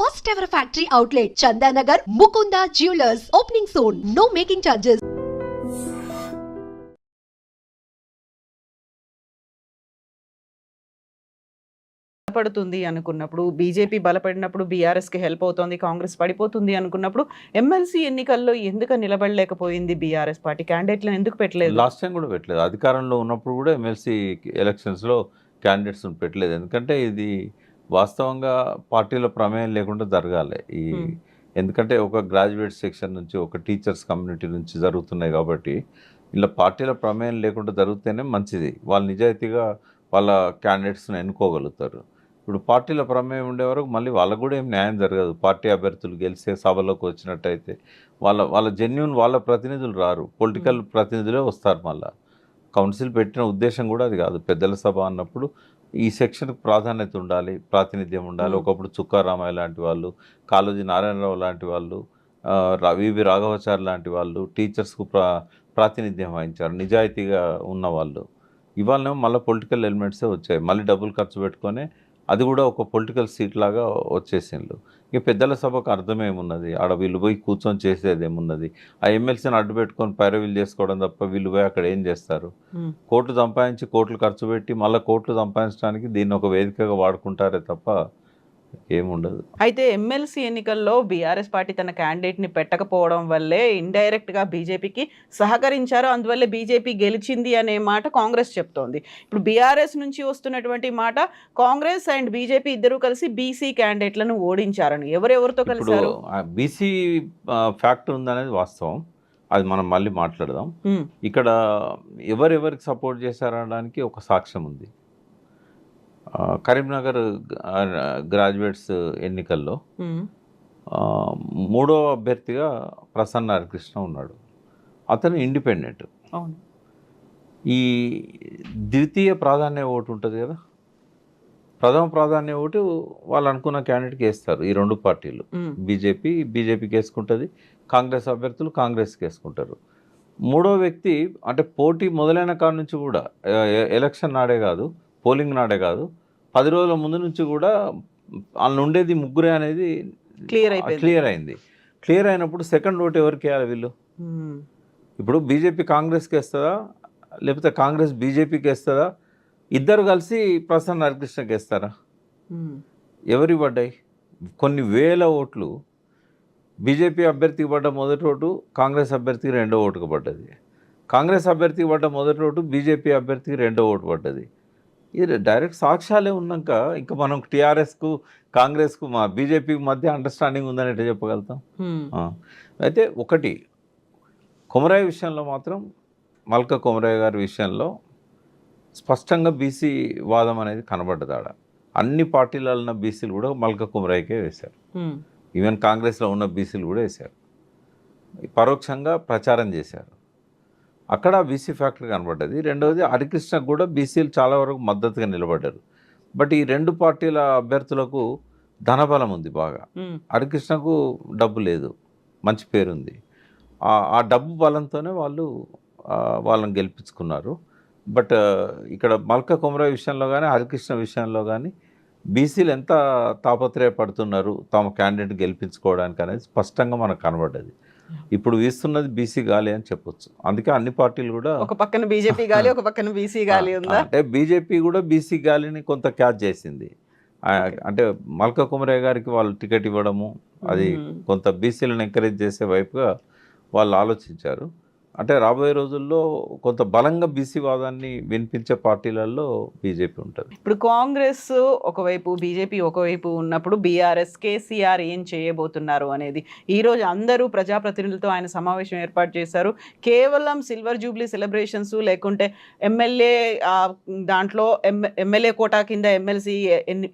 first ever factory outlet, Chandanagar, Mukunda Jewelers, opening soon. No making charges. బలపడుతుంది అనుకున్నప్పుడు, BJP బలపడినప్పుడు బీఆర్ఎస్‌కి help అవుతోంది, కాంగ్రెస్ పడిపోతుంది అనుకున్నప్పుడు ఎమ్మెల్సీ ఎన్నికల్లో ఎందుకు నిలబడలేకపోయింది బీఆర్ఎస్ పార్టీ? క్యాండిడేట్‌లను ఎందుకు పెట్టలేదు? లాస్ట్ టైం కూడా పెట్టలేదు. అధికారంలో ఉన్నప్పుడు కూడా ఎమ్మెల్సీ ఎలక్షన్స్‌లో క్యాండిడేట్స్‌ని పెట్టలేదు. ఎందుకంటే ఇది వాస్తవంగా పార్టీల ప్రమేయం లేకుండా జరగాలి. ఎందుకంటే ఒక గ్రాడ్యుయేట్ సెక్షన్ నుంచి, ఒక టీచర్స్ కమ్యూనిటీ నుంచి జరుగుతున్నాయి కాబట్టి ఇలా పార్టీల ప్రమేయం లేకుండా జరిగితేనే మంచిది. వాళ్ళు నిజాయితీగా వాళ్ళ క్యాండిడేట్స్ని ఎన్నుకోగలుగుతారు. ఇప్పుడు పార్టీల ప్రమేయం ఉండే వరకు మళ్ళీ వాళ్ళకు కూడా ఏం న్యాయం జరగదు. పార్టీ అభ్యర్థులు గెలిచే సభలోకి వచ్చినట్టయితే వాళ్ళ జెన్యూన్ వాళ్ళ ప్రతినిధులు రారు, పొలిటికల్ ప్రతినిధులే వస్తారు. మళ్ళీ కౌన్సిల్ పెట్టిన ఉద్దేశం కూడా అది కాదు. పెద్దల సభ అన్నప్పుడు ఈ సెక్షన్కి ప్రాధాన్యత ఉండాలి, ప్రాతినిధ్యం ఉండాలి. ఒకప్పుడు చుక్కారామయ్య లాంటి వాళ్ళు, కాళోజీ నారాయణరావు లాంటి వాళ్ళు, వివి రాఘవాచారి లాంటి వాళ్ళు టీచర్స్కు ప్రాతినిధ్యం వహించారు, నిజాయితీగా ఉన్నవాళ్ళు. ఇవాళ మళ్ళీ పొలిటికల్ ఎలిమెంట్సే వచ్చాయి. మళ్ళీ డబ్బులు ఖర్చు పెట్టుకొని అది కూడా ఒక పొలిటికల్ సీట్ లాగా వచ్చేసిండ్రు. ఇక పెద్దల సభకు అర్థమేమున్నది? ఆడ వీళ్ళు పోయి కూర్చొని చేసేది ఏమున్నది? ఆ ఎమ్మెల్సీని అడ్డు పెట్టుకొని పైరవీలు చేసుకోవడం తప్ప వీళ్ళు పోయి అక్కడ ఏం చేస్తారు? కోట్లు సంపాదించి కోట్లు ఖర్చు పెట్టి మళ్ళీ కోట్లు సంపాదించడానికి దీన్ని ఒక వేదికగా వాడుకుంటారే తప్ప ఏముండదు. అయితే ఎమ్మెల్సీ ఎన్నికల్లో బీఆర్ఎస్ పార్టీ తన క్యాండిడేట్ని పెట్టకపోవడం వల్లే ఇండైరెక్ట్గా బీజేపీకి సహకరించారు, అందువల్లే బీజేపీ గెలిచింది అనే మాట కాంగ్రెస్ చెప్తోంది. ఇప్పుడు బీఆర్ఎస్ నుంచి వస్తున్నటువంటి మాట కాంగ్రెస్ అండ్ బీజేపీ ఇద్దరు కలిసి బీసీ క్యాండిడేట్లను ఓడించారని. ఎవరెవరితో కలిసారు? బీసీ ఫ్యాక్ట్ ఉందనేది వాస్తవం. అది మనం మళ్ళీ మాట్లాడదాం. ఇక్కడ ఎవరెవరికి సపోర్ట్ చేశారనడానికి ఒక సాక్ష్యం ఉంది. కరీంనగర్ గ్రాడ్యుయేట్స్ ఎన్నికల్లో మూడో అభ్యర్థిగా ప్రసన్న హరికృష్ణ ఉన్నాడు. అతను ఇండిపెండెంట్. ఈ ద్వితీయ ప్రాధాన్య ఓటు ఉంటుంది కదా, ప్రథమ ప్రాధాన్య ఓటు వాళ్ళు అనుకున్న క్యాండిడేట్కి వేస్తారు. ఈ రెండు పార్టీలు, బీజేపీకి వేసుకుంటుంది, కాంగ్రెస్ అభ్యర్థులు కాంగ్రెస్కి వేసుకుంటారు. మూడో వ్యక్తి అంటే పోటీ మొదలైన కాడ నుంచి కూడా, ఎలక్షన్ నాడే కాదు, పోలింగ్ నాడే కాదు, 10 రోజుల ముందు నుంచి కూడా వాళ్ళు ఉండేది ముగ్గురే అనేది క్లియర్ అయింది. క్లియర్ అయినప్పుడు సెకండ్ ఓటు ఎవరికి వేయాలి వీళ్ళు? ఇప్పుడు బీజేపీ కాంగ్రెస్కి వేస్తుందా, లేకపోతే కాంగ్రెస్ బీజేపీకి వేస్తుందా? ఇద్దరు కలిసి ప్రసన్న హరికృష్ణకి వేస్తారా? ఎవరికి పడ్డాయి? కొన్ని వేల ఓట్లు బీజేపీ అభ్యర్థికి పడ్డ మొదటి ఓటు కాంగ్రెస్ అభ్యర్థికి రెండో ఓటుకు పడ్డది. కాంగ్రెస్ అభ్యర్థికి పడ్డ మొదటి ఓటు బీజేపీ అభ్యర్థికి రెండో ఓటు పడ్డది. ఇది డైరెక్ట్ సాక్ష్యాలే ఉన్నాక ఇంకా మనం టీఆర్ఎస్కు కాంగ్రెస్కు మా బీజేపీకి మధ్య అండర్స్టాండింగ్ ఉందని ఎట్లా చెప్పగలుగుతాం? అయితే ఒకటి, కొమరయ్య విషయంలో మాత్రం, మల్క కొమరయ్య గారి విషయంలో స్పష్టంగా బీసీ వాదం అనేది కనబడ్డది. ఆడ అన్ని పార్టీలలో ఉన్న బీసీలు కూడా మల్క కొమరయ్యకే వేశారు. ఈవెన్ కాంగ్రెస్లో ఉన్న బీసీలు కూడా వేశారు. పరోక్షంగా ప్రచారం చేశారు. అక్కడ బీసీ ఫ్యాక్టర్ కనబడ్డది. రెండవది, హరికృష్ణకు కూడా బీసీలు చాలా వరకు మద్దతుగా నిలబడ్డారు. బట్ ఈ రెండు పార్టీల అభ్యర్థులకు ధనబలం ఉంది బాగా. హరికృష్ణకు డబ్బు లేదు, మంచి పేరుంది. ఆ డబ్బు బలంతోనే వాళ్ళని గెలిపించుకున్నారు. బట్ ఇక్కడ మల్క కొమరయ్య విషయంలో కానీ హరికృష్ణ విషయంలో కానీ బీసీలు ఎంత తాపత్రయపడుతున్నారు తమ క్యాండిడేట్ గెలిపించుకోవడానికి అనేది స్పష్టంగా మనకు కనబడ్డది. ఇప్పుడు వీస్తున్నది బీసీ గాలి అని చెప్పొచ్చు. అందుకే అన్ని పార్టీలు కూడా, ఒక పక్కన బీజేపీ గాలి, ఒక పక్కన బీసీ గాలి ఉందా? అంటే బీజేపీ కూడా బీసీ గాలిని కొంత క్యాచ్ చేసింది. అంటే మల్క కుమరయ్య గారికి వాళ్ళు టికెట్ ఇవ్వడము, అది కొంత బీసీలను ఎంకరేజ్ చేసే వైపుగా వాళ్ళు ఆలోచించారు. అంటే రాబోయే రోజుల్లో కొంత బలంగా బీసీ వాదాన్ని వినిపించే పార్టీలలో బీజేపీ ఉంటుంది. ఇప్పుడు కాంగ్రెస్ ఒకవైపు, బీజేపీ ఒకవైపు ఉన్నప్పుడు బీఆర్ఎస్, కేసీఆర్ ఏం చేయబోతున్నారు అనేది ఈరోజు అందరూ ప్రజాప్రతినిధులతో ఆయన సమావేశం ఏర్పాటు చేశారు. కేవలం సిల్వర్ జూబ్లీ సెలబ్రేషన్స్ లేకుంటే ఎమ్మెల్యే దాంట్లో ఎమ్మెల్యే కోటా కింద ఎమ్మెల్సీ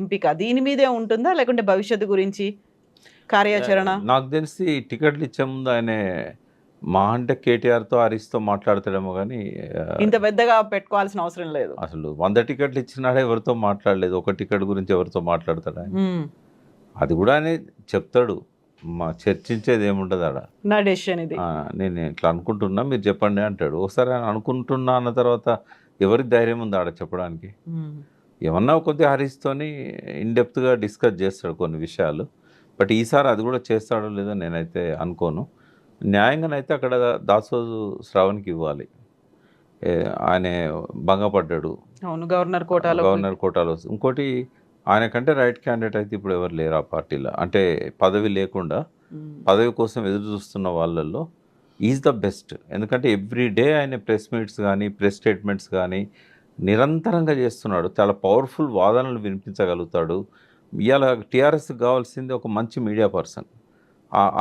ఎంపిక దీని మీదే ఉంటుందా, లేకుంటే భవిష్యత్తు గురించి కార్యాచరణ? నాకు తెలిసి టికెట్లు ఇచ్చే ముందు ఆయన మా అంటే కేటీఆర్తో హరీష్తో మాట్లాడతాడేమో కానీ ఇంత పెద్దగా పెట్టుకోవాల్సిన అవసరం లేదు. అసలు 100 టికెట్లు ఇచ్చినాడే ఎవరితో మాట్లాడలేదు. ఒక టికెట్ గురించి ఎవరితో మాట్లాడతాడు ఆయన? అది కూడా ఆయన చెప్తాడు, చర్చించేది ఏముండదు ఆడ. నా డెసిషన్ ఇది, నేను ఇట్లా అనుకుంటున్నా మీరు చెప్పండి అంటాడు. ఒకసారి ఆయన అనుకుంటున్నా అన్న తర్వాత ఎవరికి ధైర్యం ఉంది ఆడ చెప్పడానికి? ఏమన్నా కొద్దిగా హరీష్తోని ఇన్డెప్త్గా డిస్కస్ చేస్తాడు కొన్ని విషయాలు. బట్ ఈసారి అది కూడా చేస్తాడో లేదో నేనైతే అనుకోను. న్యాయంగానైతే అక్కడ దాసోజు శ్రావణ్కి ఇవ్వాలి. ఆయన భంగపడ్డాడు, అవును, గవర్నర్ కోటాలో గవర్నర్ కోటాలో. ఇంకోటి ఆయన కంటే రైట్ క్యాండిడేట్ అయితే ఇప్పుడు ఎవరు లేరు ఆ పార్టీలో. అంటే పదవి లేకుండా పదవి కోసం ఎదురు చూస్తున్న వాళ్ళల్లో ఈజ్ ద బెస్ట్. ఎందుకంటే ఎవ్రీ డే ఆయన ప్రెస్ మీట్స్ కానీ ప్రెస్ స్టేట్మెంట్స్ కానీ నిరంతరంగా చేస్తున్నాడు. చాలా పవర్ఫుల్ వాదనలు వినిపించగలుగుతాడు. ఇవాళ టీఆర్ఎస్కి కావాల్సింది ఒక మంచి మీడియా పర్సన్.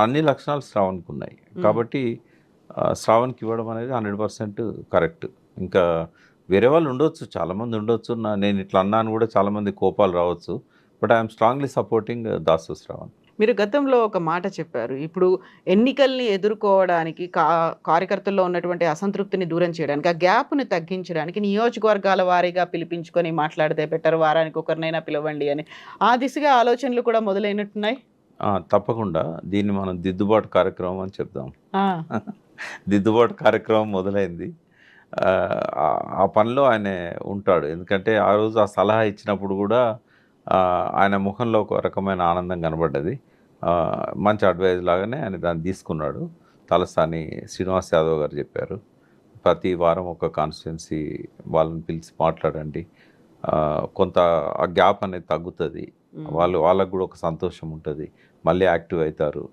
అన్ని లక్షణాలు శ్రావణ్కి ఉన్నాయి. కాబట్టి శ్రావణ్కి ఇవ్వడం అనేది 100% కరెక్ట్. ఇంకా వేరే వాళ్ళు ఉండొచ్చు, చాలామంది ఉండొచ్చు. నేను ఇట్లా అన్నాను కూడా చాలామంది కోపాలు రావచ్చు. But I'm strongly supporting Dasu Shravan. మీరు గతంలో ఒక మాట చెప్పారు, ఇప్పుడు ఎన్నికల్ని ఎదుర్కోవడానికి కార్యకర్తల్లో ఉన్నటువంటి అసంతృప్తిని దూరం చేయడానికి, ఆ గ్యాప్ని తగ్గించడానికి నియోజకవర్గాల వారీగా పిలిపించుకొని మాట్లాడితే బెటర్, వారానికి ఒకరినైనా పిలవండి అని. ఆ దిశగా ఆలోచనలు కూడా మొదలైనట్టున్నాయి. తప్పకుండా దీన్ని మనం దిద్దుబాటు కార్యక్రమం అని చెప్దాం. దిద్దుబాటు కార్యక్రమం మొదలైంది. ఆ పనిలో ఆయన ఉంటాడు. ఎందుకంటే ఆ రోజు ఆ సలహా ఇచ్చినప్పుడు కూడా ఆయన ముఖంలో ఒక రకమైన ఆనందం కనబడ్డది. మంచి అడ్వైజ్ లాగానే ఆయన దాన్ని తీసుకున్నాడు. తలసాని శ్రీనివాస్ యాదవ్ గారు చెప్పారు, ప్రతి వారం ఒక కాన్స్టిట్యున్సీ వాళ్ళని పిలిచి మాట్లాడండి, కొంత ఆ గ్యాప్ అనేది తగ్గుతుంది, వాళ్ళకు కూడా ఒక సంతోషం ఉంటుంది, మళ్ళీ యాక్టివ్ అవుతారు.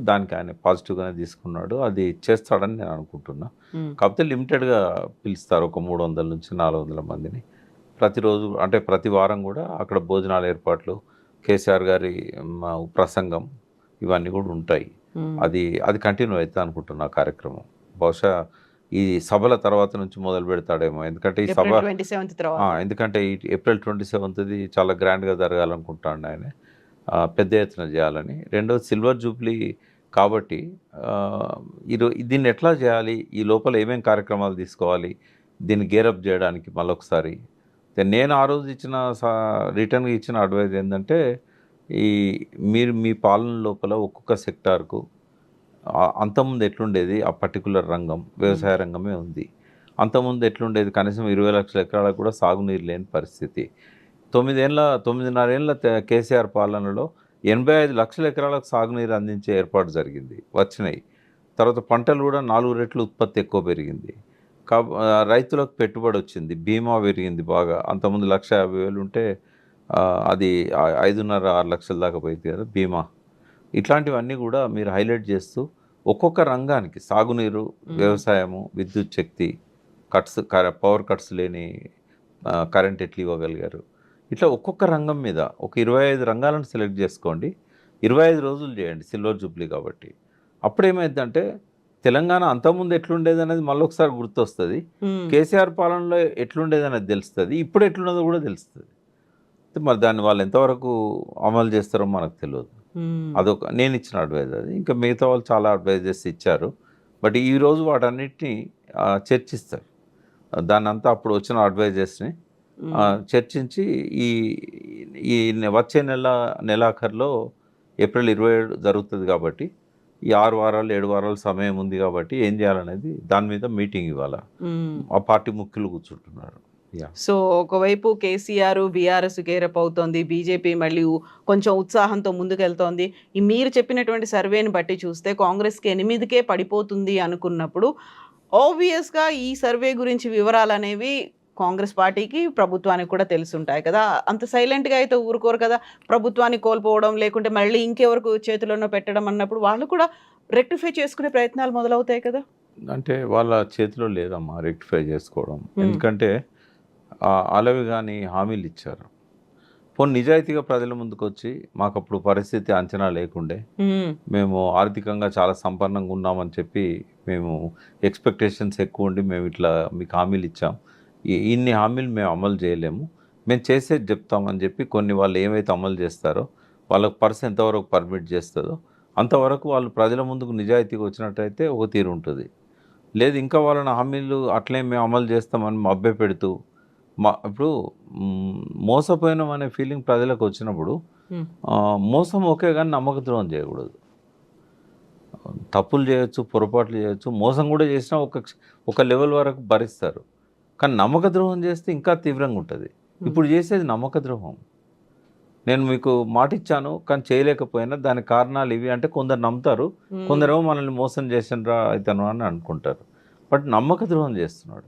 దానికి ఆయన పాజిటివ్గానే తీసుకున్నాడు. అది చేస్తాడని నేను అనుకుంటున్నా. కాకపోతే లిమిటెడ్గా పిలుస్తారు, ఒక 300 నుంచి 400 మందిని ప్రతిరోజు. అంటే ప్రతి వారం కూడా అక్కడ భోజనాల ఏర్పాట్లు, కేసీఆర్ గారి ప్రసంగం ఇవన్నీ కూడా ఉంటాయి. అది కంటిన్యూ అవుతుంది అనుకుంటున్నా కార్యక్రమం. బహుశా ఈ సభల తర్వాత నుంచి మొదలు పెడతాడేమో. ఎందుకంటే ఈ సభ ఎందుకంటే ఈ April 27ది చాలా గ్రాండ్గా జరగాలనుకుంటాడు ఆయన, పెద్ద ఎత్తున చేయాలని. రెండోది సిల్వర్ జూబ్లీ కాబట్టి దీన్ని ఎట్లా చేయాలి, ఈ లోపల ఏమేం కార్యక్రమాలు తీసుకోవాలి, దీన్ని గేరప్ చేయడానికి మళ్ళొకసారి. నేను ఆ రోజు రిటర్న్గా ఇచ్చిన అడ్వైజ్ ఏంటంటే, మీరు మీ పాలన లోపల ఒక్కొక్క సెక్టార్కు అంతకుముందు ఎట్లుండేది, ఆ పర్టికులర్ రంగం వ్యవసాయ రంగమే ఉంది. అంతకుముందు ఎట్లుండేది, కనీసం 20 లక్షల ఎకరాలకు కూడా సాగునీరు లేని పరిస్థితి. 9.5 ఏళ్ళ కేసీఆర్ పాలనలో 85 లక్షల ఎకరాలకు సాగునీరు అందించే ఏర్పాటు జరిగింది, వచ్చినాయి. తర్వాత పంటలు కూడా 4 రెట్లు ఉత్పత్తి ఎక్కువ పెరిగింది. రైతులకు పెట్టుబడి వచ్చింది, బీమా పెరిగింది బాగా. అంతకుముందు 1,50,000 ఉంటే అది 5.5-6 లక్షల దాకా పోయింది కదా బీమా. ఇట్లాంటివన్నీ కూడా మీరు హైలైట్ చేస్తూ ఒక్కొక్క రంగానికి సాగునీరు, వ్యవసాయము, విద్యుత్ శక్తి, పవర్ కట్స్ లేని కరెంట్ ఎట్లు ఇవ్వగలిగారు, ఇట్లా ఒక్కొక్క రంగం మీద ఒక 25 రంగాలను సెలెక్ట్ చేసుకోండి. 25 రోజులు చేయండి సిల్వర్ జూబ్లీ కాబట్టి. అప్పుడేమైందంటే తెలంగాణ అంతకుముందు ఎట్లుండేది అనేది మళ్ళొకసారి గుర్తొస్తుంది, కేసీఆర్ పాలనలో ఎట్లుండేది అనేది తెలుస్తుంది, ఇప్పుడు ఎట్లున్నదో కూడా తెలుస్తుంది. మరి దాన్ని వాళ్ళు ఎంతవరకు అమలు చేస్తారో మనకు తెలియదు. అదొక నేను ఇచ్చిన అడ్వైజ్ అది. ఇంకా మిగతా వాళ్ళు చాలా అడ్వైజెస్ ఇచ్చారు. బట్ ఈరోజు వాటన్నిటిని చర్చిస్తారు. దాన్ని అంతా అప్పుడు వచ్చిన అడ్వైజెస్ని చర్చించి ఈ వచ్చే నెలాఖరులో April 27 జరుగుతుంది కాబట్టి ఈ 6 వారాలు 7 వారాలు సమయం ఉంది కాబట్టి ఏం చేయాలనేది దాని మీద మీటింగ్ ఇవ్వాలి. ఆ పార్టీ ముఖ్యులు కూర్చుంటున్నారు. సో ఒకవైపు కేసీఆర్ బీఆర్ఎస్ గేరప్ అవుతోంది, బీజేపీ మళ్ళీ కొంచెం ఉత్సాహంతో ముందుకెళ్తోంది. మీరు చెప్పినటువంటి సర్వేని బట్టి చూస్తే కాంగ్రెస్కి 8కే పడిపోతుంది అనుకున్నప్పుడు ఆబ్వియస్గా ఈ సర్వే గురించి వివరాలు అనేవి కాంగ్రెస్ పార్టీకి ప్రభుత్వానికి కూడా తెలుసుంటాయి కదా. అంత సైలెంట్గా అయితే ఊరుకోరు కదా. ప్రభుత్వాన్ని కోల్పోవడం లేకుంటే మళ్ళీ ఇంకెవరకు చేతిలోనో పెట్టడం అన్నప్పుడు వాళ్ళు కూడా రెక్టిఫై చేసుకునే ప్రయత్నాలు మొదలవుతాయి కదా. అంటే వాళ్ళ చేతిలో లేదమ్మా రెక్టిఫై చేసుకోవడం. ఎందుకంటే అలవి కానీ హామీలు ఇచ్చారు. పోనీ నిజాయితీగా ప్రజల ముందుకు వచ్చి మాకు అప్పుడు పరిస్థితి అంచనా లేకుండే, మేము ఆర్థికంగా చాలా సంపన్నంగా ఉన్నామని చెప్పి మేము ఎక్స్పెక్టేషన్స్ ఎక్కువ ఉండి మేము ఇట్లా మీకు హామీలు ఇచ్చాం, ఇన్ని హామీలు మేము అమలు చేయలేము, మేము చేసేది చెప్తామని చెప్పి కొన్ని వాళ్ళు ఏమైతే అమలు చేస్తారో వాళ్ళకు పర్సన్ ఎంతవరకు పర్మిట్ చేస్తుందో అంతవరకు వాళ్ళు ప్రజల ముందుకు నిజాయితీగా వచ్చినట్టయితే ఒక తీరు ఉంటుంది. లేదు ఇంకా వాళ్ళని హామీలు అట్లే మేము అమలు చేస్తామని మభ్య పెడుతూ ఇప్పుడు మోసపోయినాం అనే ఫీలింగ్ ప్రజలకు వచ్చినప్పుడు మోసం ఓకే కానీ నమ్మక ద్రోహం చేయకూడదు. తప్పులు చేయొచ్చు, పొరపాట్లు చేయొచ్చు, మోసం కూడా చేసినా ఒక లెవెల్ వరకు భరిస్తారు. కానీ నమ్మక ద్రోహం చేస్తే ఇంకా తీవ్రంగా ఉంటుంది. ఇప్పుడు చేసేది నమ్మక ద్రోహం. నేను మీకు మాట ఇచ్చాను కానీ చేయలేకపోయినా దానికి కారణాలు ఇవి అంటే కొందరు నమ్ముతారు, కొందరేమో మనల్ని మోసం చేసినరా ఇతను అని అనుకుంటారు. బట్ నమ్మక ద్రోహం చేస్తున్నాడు.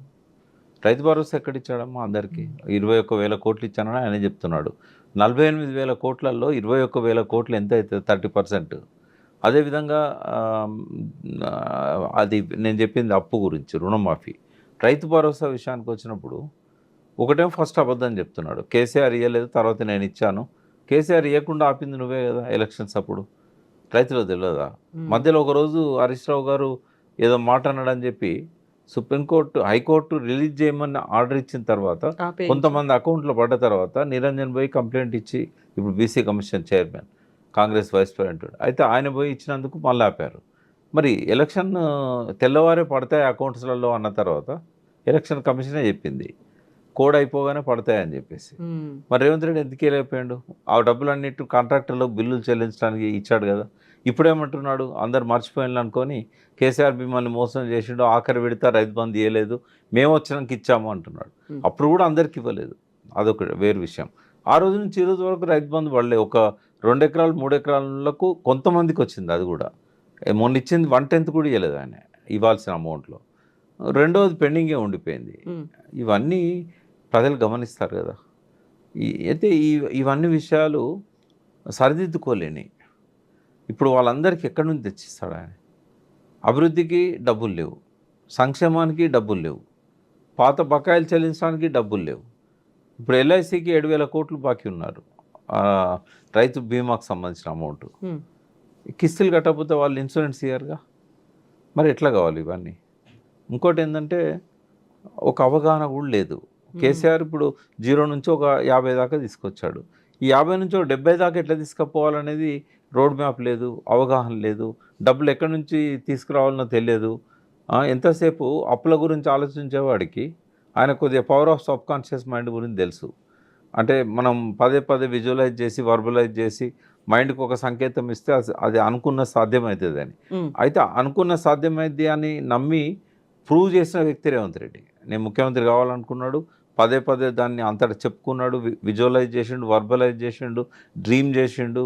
రైతు భరోసా ఎక్కడిచ్చాడమ్మా అందరికీ? 21,000 కోట్లు ఇచ్చానని ఆయన చెప్తున్నాడు. 48,000 కోట్లలో 21,000 కోట్లు ఎంత అవుతుంది? 30%. అదేవిధంగా అది నేను చెప్పింది అప్పు గురించి, రుణమాఫీ. రైతు భరోసా విషయానికి వచ్చినప్పుడు ఒకటేమో ఫస్ట్ అబద్ధం చెప్తున్నాడు. కేసీఆర్ ఇవ్వలేదు, తర్వాత నేను ఇచ్చాను. కేసీఆర్ ఇవ్వకుండా ఆపింది నువ్వే కదా ఎలక్షన్స్ అప్పుడు. రైతులకు తెలియదా? మధ్యలో ఒకరోజు హరీష్ రావు గారు ఏదో మాట అన్నాడని చెప్పి సుప్రీంకోర్టు, హైకోర్టు రిలీజ్ చేయమని ఆర్డర్ ఇచ్చిన తర్వాత కొంతమంది అకౌంట్లో పడ్డ తర్వాత నిరంజన్ పోయి కంప్లైంట్ ఇచ్చి, ఇప్పుడు BC commission chairman, Congress vice president, అయితే ఆయన పోయి ఇచ్చినందుకు మళ్ళీ ఆపారు. మరి ఎలక్షన్ తెల్లవారే పడతాయి అకౌంట్స్లలో అన్న తర్వాత ఎలక్షన్ కమిషనే చెప్పింది కోడ్ అయిపోగానే పడతాయని చెప్పేసి. మరి రేవంత్ రెడ్డి ఎందుకు వెళ్ళిపోయాడు? ఆ డబ్బులన్నిటి కాంట్రాక్టర్లకు బిల్లులు చెల్లించడానికి ఇచ్చాడు కదా. ఇప్పుడేమంటున్నాడు? అందరు మర్చిపోయిన అనుకొని కేసీఆర్ మిమ్మల్ని మోసం చేసిండు, ఆఖరి విడత రైతు బంధు ఇవ్వలేదు, మేము వచ్చినాక ఇచ్చాము అంటున్నాడు. అప్పుడు కూడా అందరికి ఇవ్వలేదు, అదొక వేరు విషయం. ఆ రోజు నుంచి ఈ రోజు వరకు రైతు బంధు పడలేదు. ఒక 2 ఎకరాలు 3 ఎకరాలకు కొంతమందికి వచ్చింది, అది కూడా మొన్న ఇచ్చింది 1/10 కూడా ఇవ్వలేదు ఆయన ఇవ్వాల్సిన అమౌంట్లో. రెండవది పెండింగే ఉండిపోయింది. ఇవన్నీ ప్రజలు గమనిస్తారు కదా. అయితే ఇవన్నీ విషయాలు సరిదిద్దుకోలేని ఇప్పుడు వాళ్ళందరికీ ఎక్కడి నుంచి తెచ్చిస్తాడు ఆయన? అభివృద్ధికి డబ్బులు లేవు, సంక్షేమానికి డబ్బులు లేవు, పాత బకాయిలు చెల్లించడానికి డబ్బులు లేవు. ఇప్పుడు ఎల్ఐసికి 7,000 కోట్లు బాకీ ఉన్నారు, రైతు బీమాకు సంబంధించిన అమౌంట్. కిస్తులు కట్టకపోతే వాళ్ళు ఇన్సూరెన్స్ ఇయ్యరుగా, మరి ఎట్లా కావాలి ఇవన్నీ? ఇంకోటి ఏంటంటే ఒక అవగాహన కూడా లేదు. కేసీఆర్ ఇప్పుడు 0 నుంచి ఒక 50 దాకా తీసుకొచ్చాడు. ఈ 50 నుంచి ఒక 70 దాకా ఎట్లా తీసుకుపోవాలనేది రోడ్ మ్యాప్ లేదు, అవగాహన లేదు. డబ్బులు ఎక్కడి నుంచి తీసుకురావాలనో తెలియదు. ఎంతసేపు అప్పుల గురించి ఆలోచించేవాడికి ఆయన కొద్దిగా power of sub conscious mind గురించి తెలుసు. అంటే మనం పదే పదే విజువలైజ్ చేసి వర్బలైజ్ చేసి మైండ్కి ఒక సంకేతం ఇస్తే అది అనుకున్న సాధ్యమవుతుంది అని. అయితే అనుకున్న సాధ్యమైంది అని నమ్మి ప్రూవ్ చేసిన వ్యక్తి రేవంత్ రెడ్డి. నేను ముఖ్యమంత్రి కావాలనుకున్నాడు, పదే పదే దాన్ని అంతటా చెప్పుకున్నాడు, విజువలైజ్ చేసిండు, వర్బలైజ్ చేసిండు, డ్రీమ్ చేసిండు.